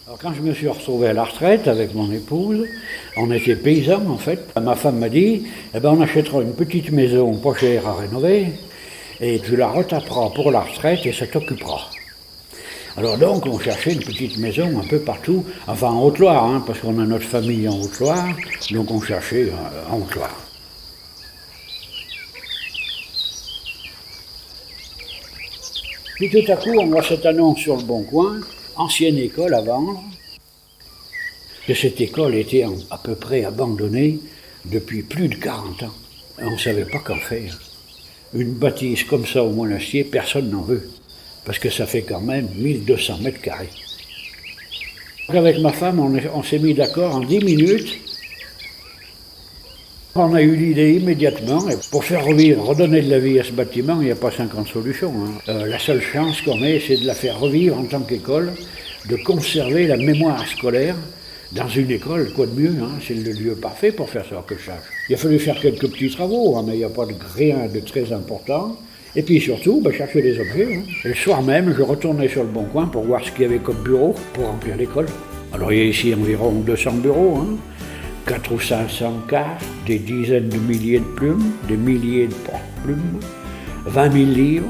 Alors, quand je me suis retrouvé à la retraite avec mon épouse, on était paysans en fait. Ma femme m'a dit, on achètera une petite maison pas chère à rénover et tu la retaperas pour la retraite et ça t'occupera. Alors donc on cherchait une petite maison un peu partout, enfin en Haute-Loire, parce qu'on a notre famille en Haute-Loire, donc on cherchait en Haute-Loire. Puis tout à coup on voit cette annonce sur le Bon Coin, ancienne école à vendre. Que cette école était à peu près abandonnée depuis plus de 40 ans. On ne savait pas qu'en faire. Une bâtisse comme ça au Monastier, personne n'en veut. Parce que ça fait quand même 1200 mètres carrés. Avec ma femme, on s'est mis d'accord en 10 minutes. On a eu l'idée immédiatement. Et pour faire revivre, redonner de la vie à ce bâtiment, il n'y a pas 50 solutions. La seule chance qu'on ait, c'est de la faire revivre en tant qu'école, de conserver la mémoire scolaire. Dans une école, quoi de mieux, c'est le lieu parfait pour faire ça, que je sache. Il a fallu faire quelques petits travaux, mais il n'y a pas rien de très important. Et puis surtout, chercher des objets. Et le soir même, je retournais sur le Bon Coin pour voir ce qu'il y avait comme bureau pour remplir l'école. Alors il y a ici environ 200 bureaux, 400 ou 500 cartes, des dizaines de milliers de plumes, des milliers de porte-plumes, 20 000 livres.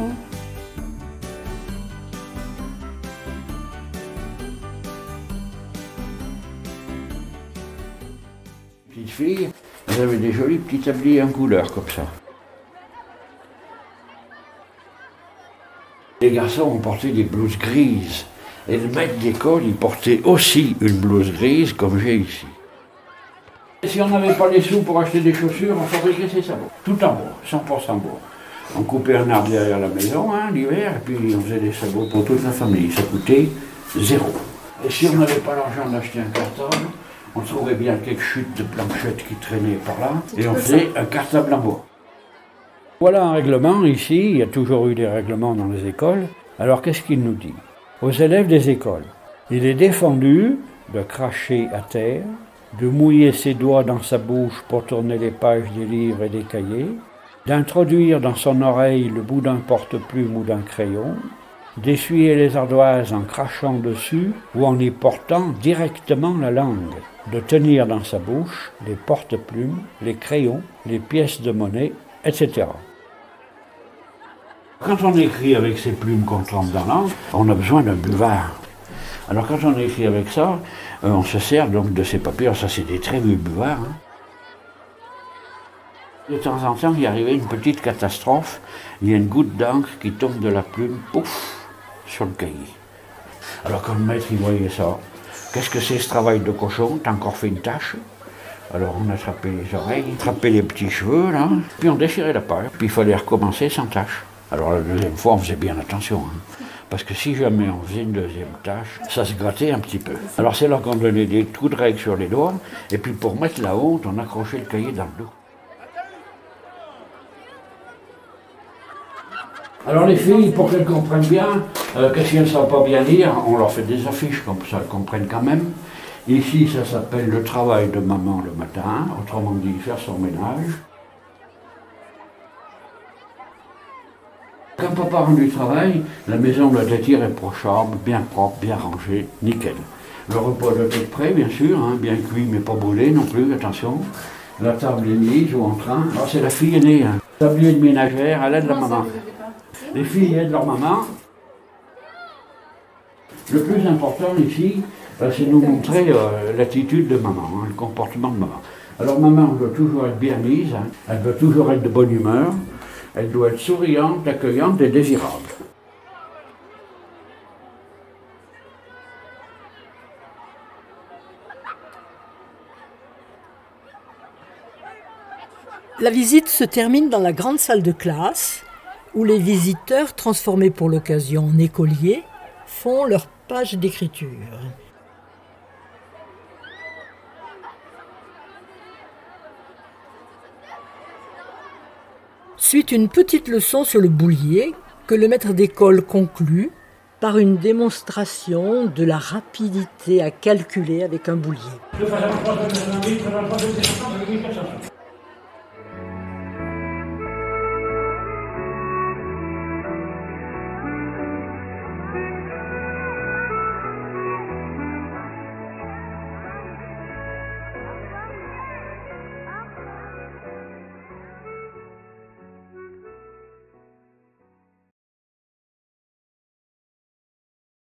Petites filles, elles avaient des jolis petits tabliers en couleur comme ça. Les garçons ont porté des blouses grises. Et le maître d'école, il portait aussi une blouse grise comme j'ai ici. Et si on n'avait pas les sous pour acheter des chaussures, on fabriquait ses sabots. Tout en bois, 100% bois. On coupait un arbre derrière la maison, l'hiver, et puis on faisait des sabots pour toute la famille. Ça coûtait 0. Et si on n'avait pas l'argent d'acheter un cartable, on trouvait bien quelques chutes de planchettes qui traînaient par là, et on faisait un cartable en bois. Voilà un règlement ici, il y a toujours eu des règlements dans les écoles. Alors qu'est-ce qu'il nous dit? Aux élèves des écoles, il est défendu de cracher à terre, de mouiller ses doigts dans sa bouche pour tourner les pages des livres et des cahiers, d'introduire dans son oreille le bout d'un porte-plume ou d'un crayon, d'essuyer les ardoises en crachant dessus ou en y portant directement la langue, de tenir dans sa bouche les porte-plumes, les crayons, les pièces de monnaie, etc. Quand on écrit avec ces plumes qu'on trempe dans l'encre, on a besoin d'un buvard. Alors quand on écrit avec ça, on se sert donc de ces papiers. Ça c'est des très vieux buvards. De temps en temps, il arrivait une petite catastrophe. Il y a une goutte d'encre qui tombe de la plume, pouf, sur le cahier. Alors quand le maître il voyait ça, qu'est-ce que c'est ce travail de cochon? T'as encore fait une tache? Alors on attrapait les oreilles, attrapait les petits cheveux, là, puis on déchirait la page, puis il fallait recommencer sans tâche. Alors la deuxième fois, on faisait bien attention, parce que si jamais on faisait une deuxième tâche, ça se grattait un petit peu. Alors c'est là qu'on donnait des coups de règle sur les doigts, et puis pour mettre la honte, on accrochait le cahier dans le dos. Alors les filles, pour qu'elles comprennent bien, que si elles ne savent pas bien lire, on leur fait des affiches comme ça, elles comprennent quand même. Ici, ça s'appelle le travail de maman le matin, autrement dit, faire son ménage. Quand papa rentre du travail, la maison doit être irréprochable, bien propre, bien rangée, nickel. Le repas doit être prêt, bien sûr, bien cuit mais pas brûlé non plus, attention. La table est mise ou en train. Alors c'est la fille aînée, tablier de ménagère, elle aide la maman. Les filles aident leur maman. Le plus important ici, c'est de nous montrer l'attitude de maman, le comportement de maman. Alors maman doit toujours être bien mise, elle doit toujours être de bonne humeur. Elle doit être souriante, accueillante et désirable. La visite se termine dans la grande salle de classe, où les visiteurs, transformés pour l'occasion en écoliers, font leur page d'écriture. Suit une petite leçon sur le boulier que le maître d'école conclut par une démonstration de la rapidité à calculer avec un boulier.